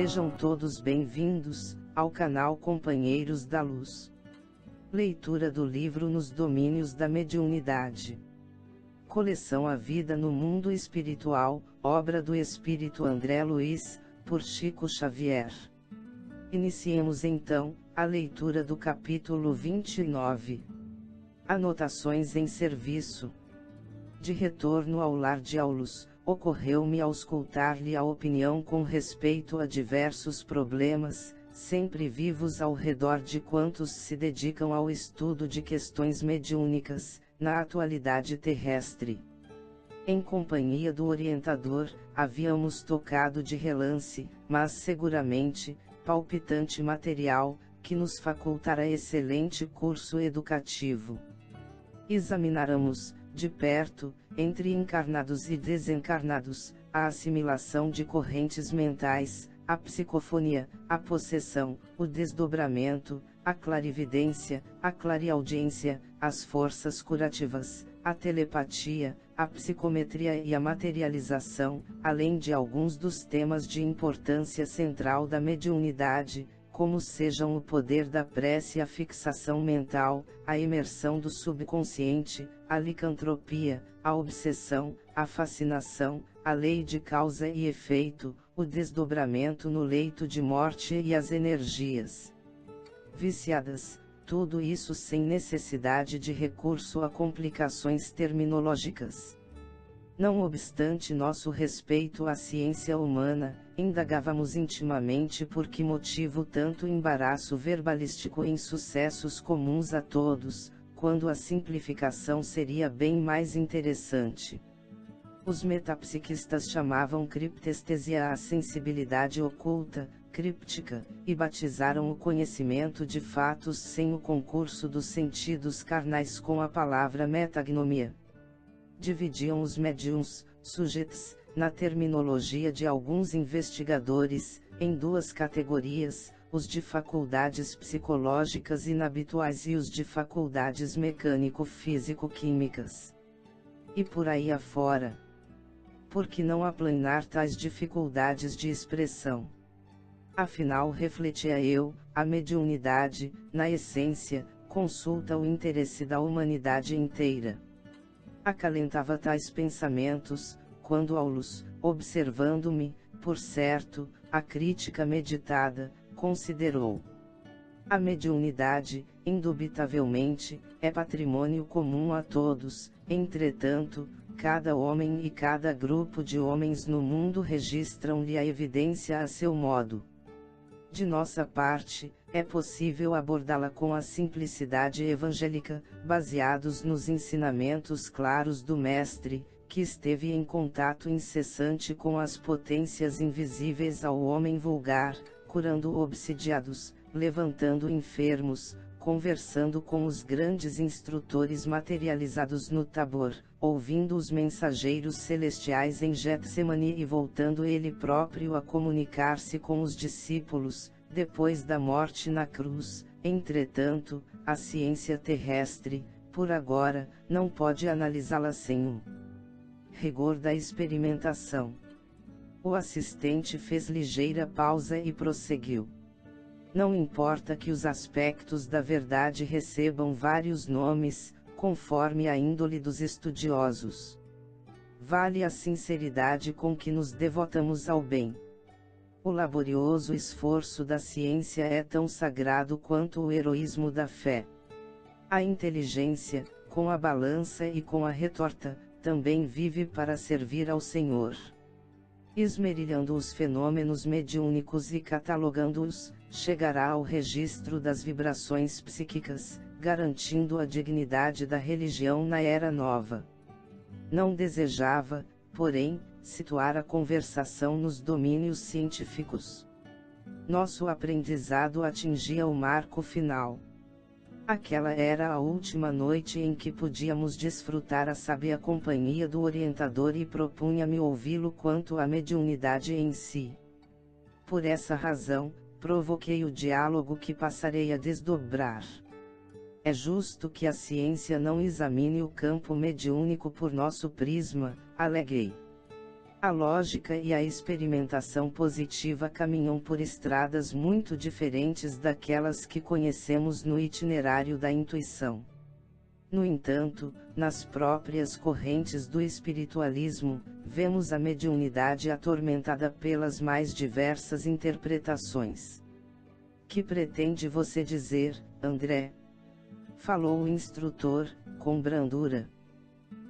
Sejam todos bem-vindos ao canal Companheiros da Luz. Leitura do livro Nos Domínios da Mediunidade. Coleção A Vida no Mundo Espiritual, obra do Espírito André Luiz, por Chico Xavier. Iniciemos então a leitura do capítulo 29. Anotações em serviço. De retorno ao lar de Aulus, ocorreu-me auscultar-lhe a opinião com respeito a diversos problemas, sempre vivos ao redor de quantos se dedicam ao estudo de questões mediúnicas, na atualidade terrestre. Em companhia do orientador, havíamos tocado de relance, mas seguramente, palpitante material, que nos facultará excelente curso educativo. Examináramos, de perto, entre encarnados e desencarnados, a assimilação de correntes mentais, a psicofonia, a possessão, o desdobramento, a clarividência, a clareaudiência, as forças curativas, a telepatia, a psicometria e a materialização, além de alguns dos temas de importância central da mediunidade, como sejam o poder da prece e a fixação mental, a imersão do subconsciente, a licantropia, a obsessão, a fascinação, a lei de causa e efeito, o desdobramento no leito de morte e as energias viciadas, tudo isso sem necessidade de recurso a complicações terminológicas. Não obstante nosso respeito à ciência humana, indagávamos intimamente por que motivo tanto embaraço verbalístico em sucessos comuns a todos, quando a simplificação seria bem mais interessante. Os metapsiquistas chamavam criptestesia a sensibilidade oculta, críptica, e batizaram o conhecimento de fatos sem o concurso dos sentidos carnais com a palavra metagnomia. Dividiam os médiuns, sujeitos, na terminologia de alguns investigadores, em duas categorias, os de faculdades psicológicas inabituais e os de faculdades mecânico-físico-químicas. E por aí afora. Por que não aplanar tais dificuldades de expressão? Afinal, refletia eu, a mediunidade, na essência, consulta o interesse da humanidade inteira. Acalentava tais pensamentos, quando Aulus, observando-me, por certo, a crítica meditada, considerou: a mediunidade, indubitavelmente, é patrimônio comum a todos, entretanto, cada homem e cada grupo de homens no mundo registram-lhe a evidência a seu modo. De nossa parte, é possível abordá-la com a simplicidade evangélica, baseados nos ensinamentos claros do Mestre, que esteve em contato incessante com as potências invisíveis ao homem vulgar, curando obsidiados, levantando enfermos, conversando com os grandes instrutores materializados no Tabor, ouvindo os mensageiros celestiais em Getsemane e voltando ele próprio a comunicar-se com os discípulos, depois da morte na cruz. Entretanto, a ciência terrestre, por agora, não pode analisá-la sem um rigor da experimentação. O assistente fez ligeira pausa e prosseguiu: não importa que os aspectos da verdade recebam vários nomes, conforme a índole dos estudiosos. Vale a sinceridade com que nos devotamos ao bem. O laborioso esforço da ciência é tão sagrado quanto o heroísmo da fé. A inteligência, com a balança e com a retorta, também vive para servir ao Senhor. Esmerilhando os fenômenos mediúnicos e catalogando-os, chegará ao registro das vibrações psíquicas, garantindo a dignidade da religião na Era Nova. Não desejava, porém, situar a conversação nos domínios científicos. Nosso aprendizado atingia o marco final. Aquela era a última noite em que podíamos desfrutar a sábia companhia do orientador e propunha-me ouvi-lo quanto à mediunidade em si. Por essa razão, provoquei o diálogo que passarei a desdobrar. É justo que a ciência não examine o campo mediúnico por nosso prisma, aleguei. A lógica e a experimentação positiva caminham por estradas muito diferentes daquelas que conhecemos no itinerário da intuição. No entanto, nas próprias correntes do espiritualismo, vemos a mediunidade atormentada pelas mais diversas interpretações. Que pretende você dizer, André? Falou o instrutor, com brandura.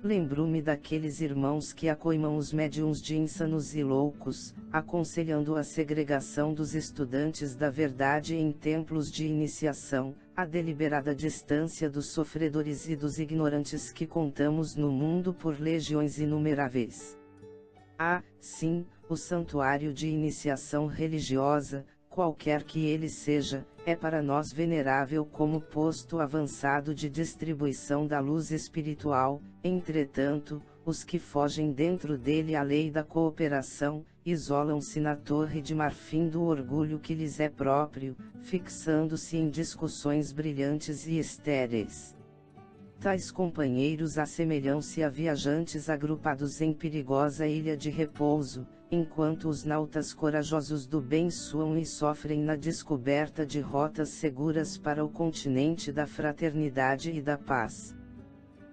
Lembro-me daqueles irmãos que acoimam os médiuns de insanos e loucos, aconselhando a segregação dos estudantes da verdade em templos de iniciação, a deliberada distância dos sofredores e dos ignorantes que contamos no mundo por legiões inumeráveis. Ah, sim, o santuário de iniciação religiosa, qualquer que ele seja, é para nós venerável como posto avançado de distribuição da luz espiritual. Entretanto, os que fogem dentro dele à lei da cooperação, isolam-se na torre de marfim do orgulho que lhes é próprio, fixando-se em discussões brilhantes e estéreis. Tais companheiros assemelham-se a viajantes agrupados em perigosa ilha de repouso, enquanto os nautas corajosos do bem suam e sofrem na descoberta de rotas seguras para o continente da fraternidade e da paz.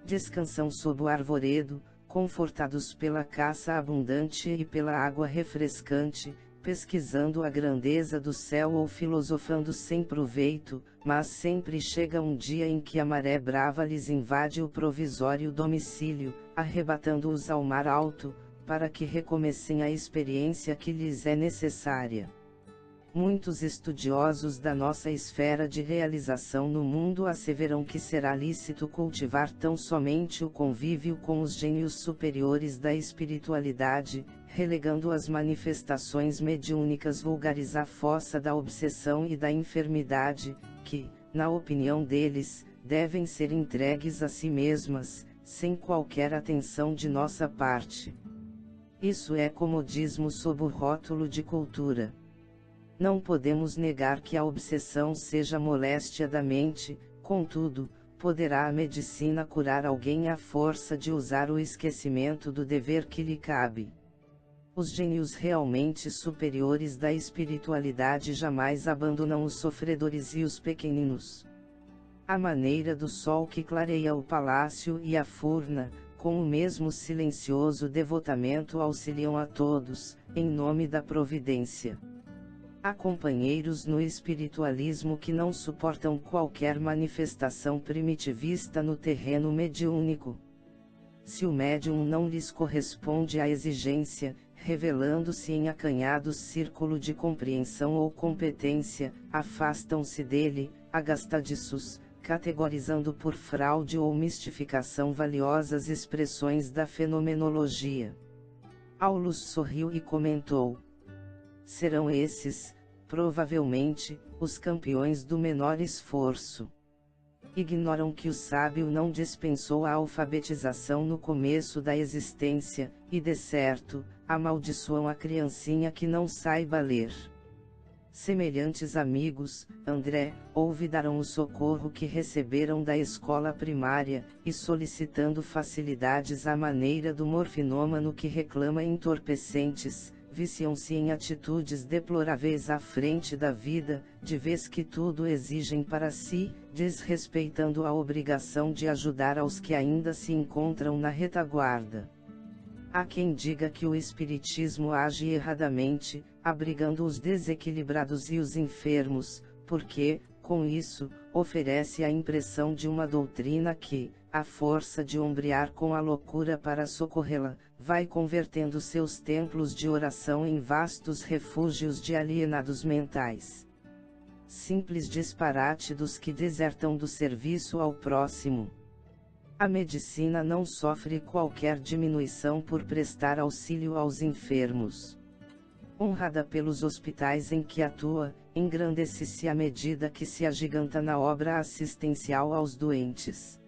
Descansam sob o arvoredo, confortados pela caça abundante e pela água refrescante, pesquisando a grandeza do céu ou filosofando sem proveito, mas sempre chega um dia em que a maré brava lhes invade o provisório domicílio, arrebatando-os ao mar alto, para que recomecem a experiência que lhes é necessária. Muitos estudiosos da nossa esfera de realização no mundo asseveram que será lícito cultivar tão somente o convívio com os gênios superiores da espiritualidade, relegando as manifestações mediúnicas vulgares à fossa da obsessão e da enfermidade, que, na opinião deles, devem ser entregues a si mesmas, sem qualquer atenção de nossa parte. Isso é comodismo sob o rótulo de cultura. Não podemos negar que a obsessão seja moléstia da mente, contudo, poderá a medicina curar alguém à força de usar o esquecimento do dever que lhe cabe. Os gênios realmente superiores da espiritualidade jamais abandonam os sofredores e os pequeninos. À maneira do sol que clareia o palácio e a furna, com o mesmo silencioso devotamento auxiliam a todos, em nome da providência. Há companheiros no espiritualismo que não suportam qualquer manifestação primitivista no terreno mediúnico. Se o médium não lhes corresponde à exigência, revelando-se em acanhado círculo de compreensão ou competência, afastam-se dele, agastadiços, categorizando por fraude ou mistificação valiosas expressões da fenomenologia. Aulus sorriu e comentou: serão esses, provavelmente, os campeões do menor esforço. Ignoram que o sábio não dispensou a alfabetização no começo da existência, e de certo, amaldiçoam a criancinha que não saiba ler. Semelhantes amigos, André, olvidaram o socorro que receberam da escola primária, e solicitando facilidades à maneira do morfinômano que reclama entorpecentes, viciam-se em atitudes deploráveis à frente da vida, de vez que tudo exigem para si, desrespeitando a obrigação de ajudar aos que ainda se encontram na retaguarda. Há quem diga que o espiritismo age erradamente, abrigando os desequilibrados e os enfermos, porque, com isso, oferece a impressão de uma doutrina que, à força de ombrear com a loucura para socorrê-la, vai convertendo seus templos de oração em vastos refúgios de alienados mentais. Simples disparate dos que desertam do serviço ao próximo. A medicina não sofre qualquer diminuição por prestar auxílio aos enfermos. Honrada pelos hospitais em que atua, engrandece-se à medida que se agiganta na obra assistencial aos doentes.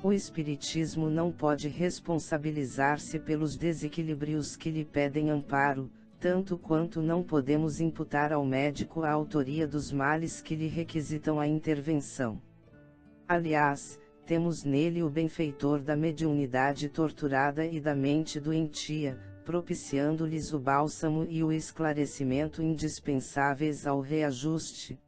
O espiritismo não pode responsabilizar-se pelos desequilíbrios que lhe pedem amparo, tanto quanto não podemos imputar ao médico a autoria dos males que lhe requisitam a intervenção. Aliás, temos nele o benfeitor da mediunidade torturada e da mente doentia, propiciando-lhes o bálsamo e o esclarecimento indispensáveis ao reajuste.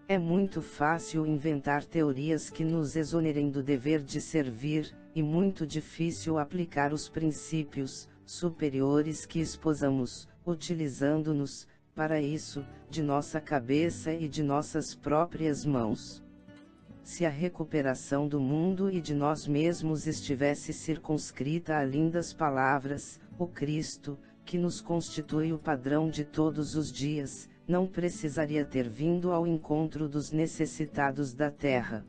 É muito fácil inventar teorias que nos exonerem do dever de servir, e muito difícil aplicar os princípios superiores que esposamos, utilizando-nos, para isso, de nossa cabeça e de nossas próprias mãos. Se a recuperação do mundo e de nós mesmos estivesse circunscrita a lindas palavras, o Cristo, que nos constitui o padrão de todos os dias, não precisaria ter vindo ao encontro dos necessitados da terra.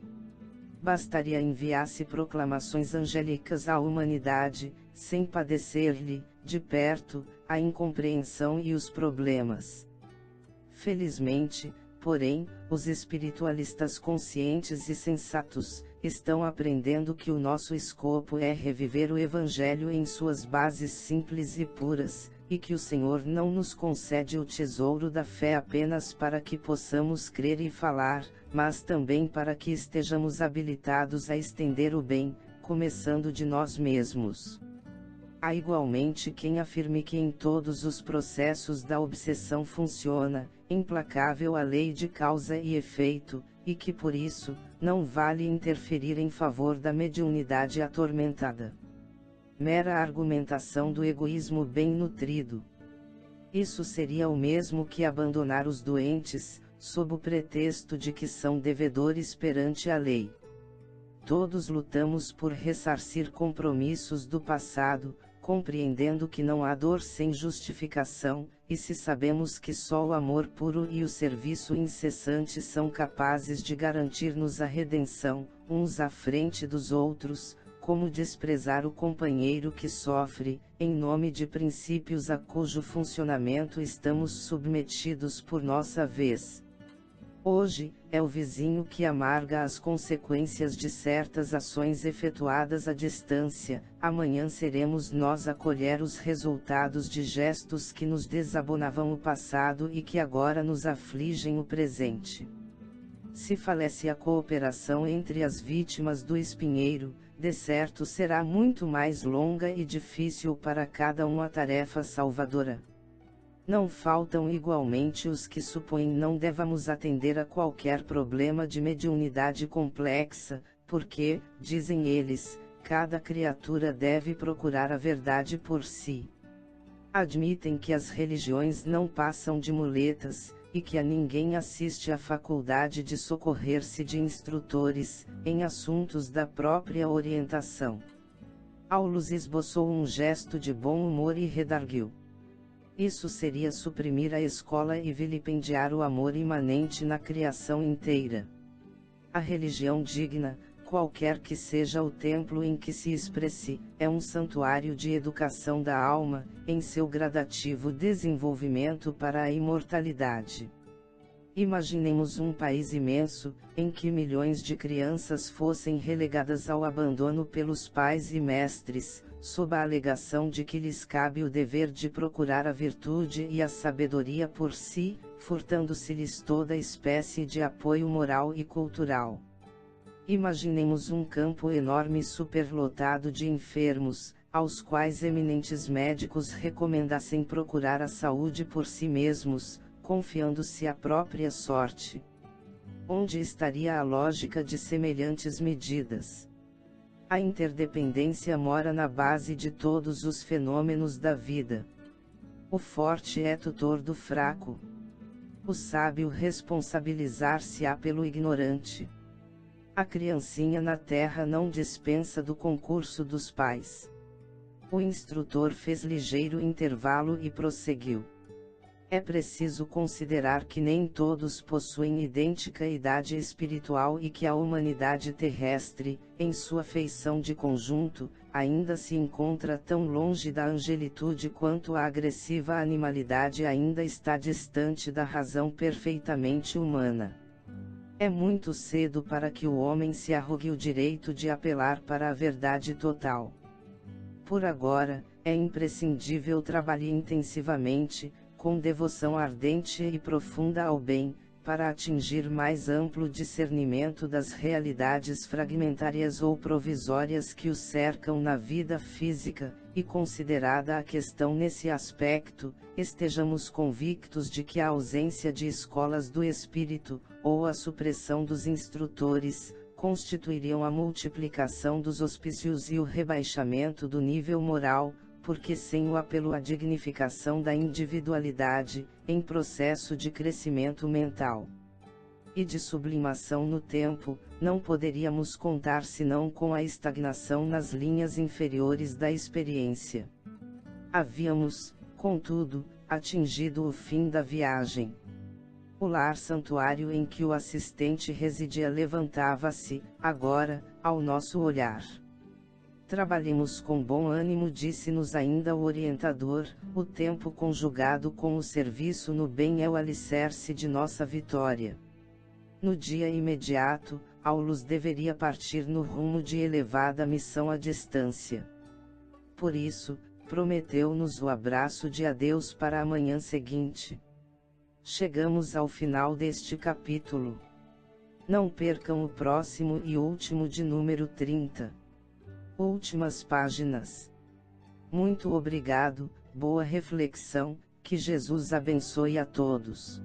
Bastaria enviar-se proclamações angélicas à humanidade, sem padecer-lhe, de perto, a incompreensão e os problemas. Felizmente, porém, os espiritualistas conscientes e sensatos, estão aprendendo que o nosso escopo é reviver o Evangelho em suas bases simples e puras, e que o Senhor não nos concede o tesouro da fé apenas para que possamos crer e falar, mas também para que estejamos habilitados a estender o bem, começando de nós mesmos. Há igualmente quem afirme que em todos os processos da obsessão funciona, implacável a lei de causa e efeito, e que por isso, não vale interferir em favor da mediunidade atormentada. Mera argumentação do egoísmo bem nutrido. Isso seria o mesmo que abandonar os doentes, sob o pretexto de que são devedores perante a lei. Todos lutamos por ressarcir compromissos do passado, compreendendo que não há dor sem justificação, e se sabemos que só o amor puro e o serviço incessante são capazes de garantir-nos a redenção, uns à frente dos outros, como desprezar o companheiro que sofre, em nome de princípios a cujo funcionamento estamos submetidos por nossa vez? Hoje, é o vizinho que amarga as consequências de certas ações efetuadas à distância, amanhã seremos nós a colher os resultados de gestos que nos desabonavam o passado e que agora nos afligem o presente. Se falece a cooperação entre as vítimas do espinheiro, de certo será muito mais longa e difícil para cada um a tarefa salvadora. Não faltam igualmente os que supõem não devamos atender a qualquer problema de mediunidade complexa, porque, dizem eles, cada criatura deve procurar a verdade por si. Admitem que as religiões não passam de muletas, e que a ninguém assiste à faculdade de socorrer-se de instrutores, em assuntos da própria orientação. Aulus esboçou um gesto de bom humor e redarguiu. Isso seria suprimir a escola e vilipendiar o amor imanente na criação inteira. A religião digna, qualquer que seja o templo em que se expresse, é um santuário de educação da alma, em seu gradativo desenvolvimento para a imortalidade. Imaginemos um país imenso, em que milhões de crianças fossem relegadas ao abandono pelos pais e mestres, sob a alegação de que lhes cabe o dever de procurar a virtude e a sabedoria por si, furtando-se-lhes toda espécie de apoio moral e cultural. Imaginemos um campo enorme superlotado de enfermos, aos quais eminentes médicos recomendassem procurar a saúde por si mesmos, confiando-se à própria sorte. Onde estaria a lógica de semelhantes medidas? A interdependência mora na base de todos os fenômenos da vida. O forte é tutor do fraco. O sábio responsabilizar-se-á pelo ignorante. A criancinha na terra não dispensa do concurso dos pais. O instrutor fez ligeiro intervalo e prosseguiu. É preciso considerar que nem todos possuem idêntica idade espiritual e que a humanidade terrestre, em sua feição de conjunto, ainda se encontra tão longe da angelitude quanto a agressiva animalidade ainda está distante da razão perfeitamente humana. É muito cedo para que o homem se arrogue o direito de apelar para a verdade total. Por agora, é imprescindível trabalhar intensivamente, com devoção ardente e profunda ao bem, para atingir mais amplo discernimento das realidades fragmentárias ou provisórias que o cercam na vida física, e considerada a questão nesse aspecto, estejamos convictos de que a ausência de escolas do espírito, ou a supressão dos instrutores, constituiriam a multiplicação dos hospícios e o rebaixamento do nível moral, porque sem o apelo à dignificação da individualidade, em processo de crescimento mental e de sublimação no tempo, não poderíamos contar senão com a estagnação nas linhas inferiores da experiência. Havíamos, contudo, atingido o fim da viagem. O lar-santuário em que o assistente residia levantava-se, agora, ao nosso olhar. Trabalhemos com bom ânimo, disse-nos ainda o orientador, o tempo conjugado com o serviço no bem é o alicerce de nossa vitória. No dia imediato, Aulus deveria partir no rumo de elevada missão à distância. Por isso, prometeu-nos o abraço de adeus para a manhã seguinte. Chegamos ao final deste capítulo. Não percam o próximo e último de número 30. Últimas páginas. Muito obrigado, boa reflexão, que Jesus abençoe a todos.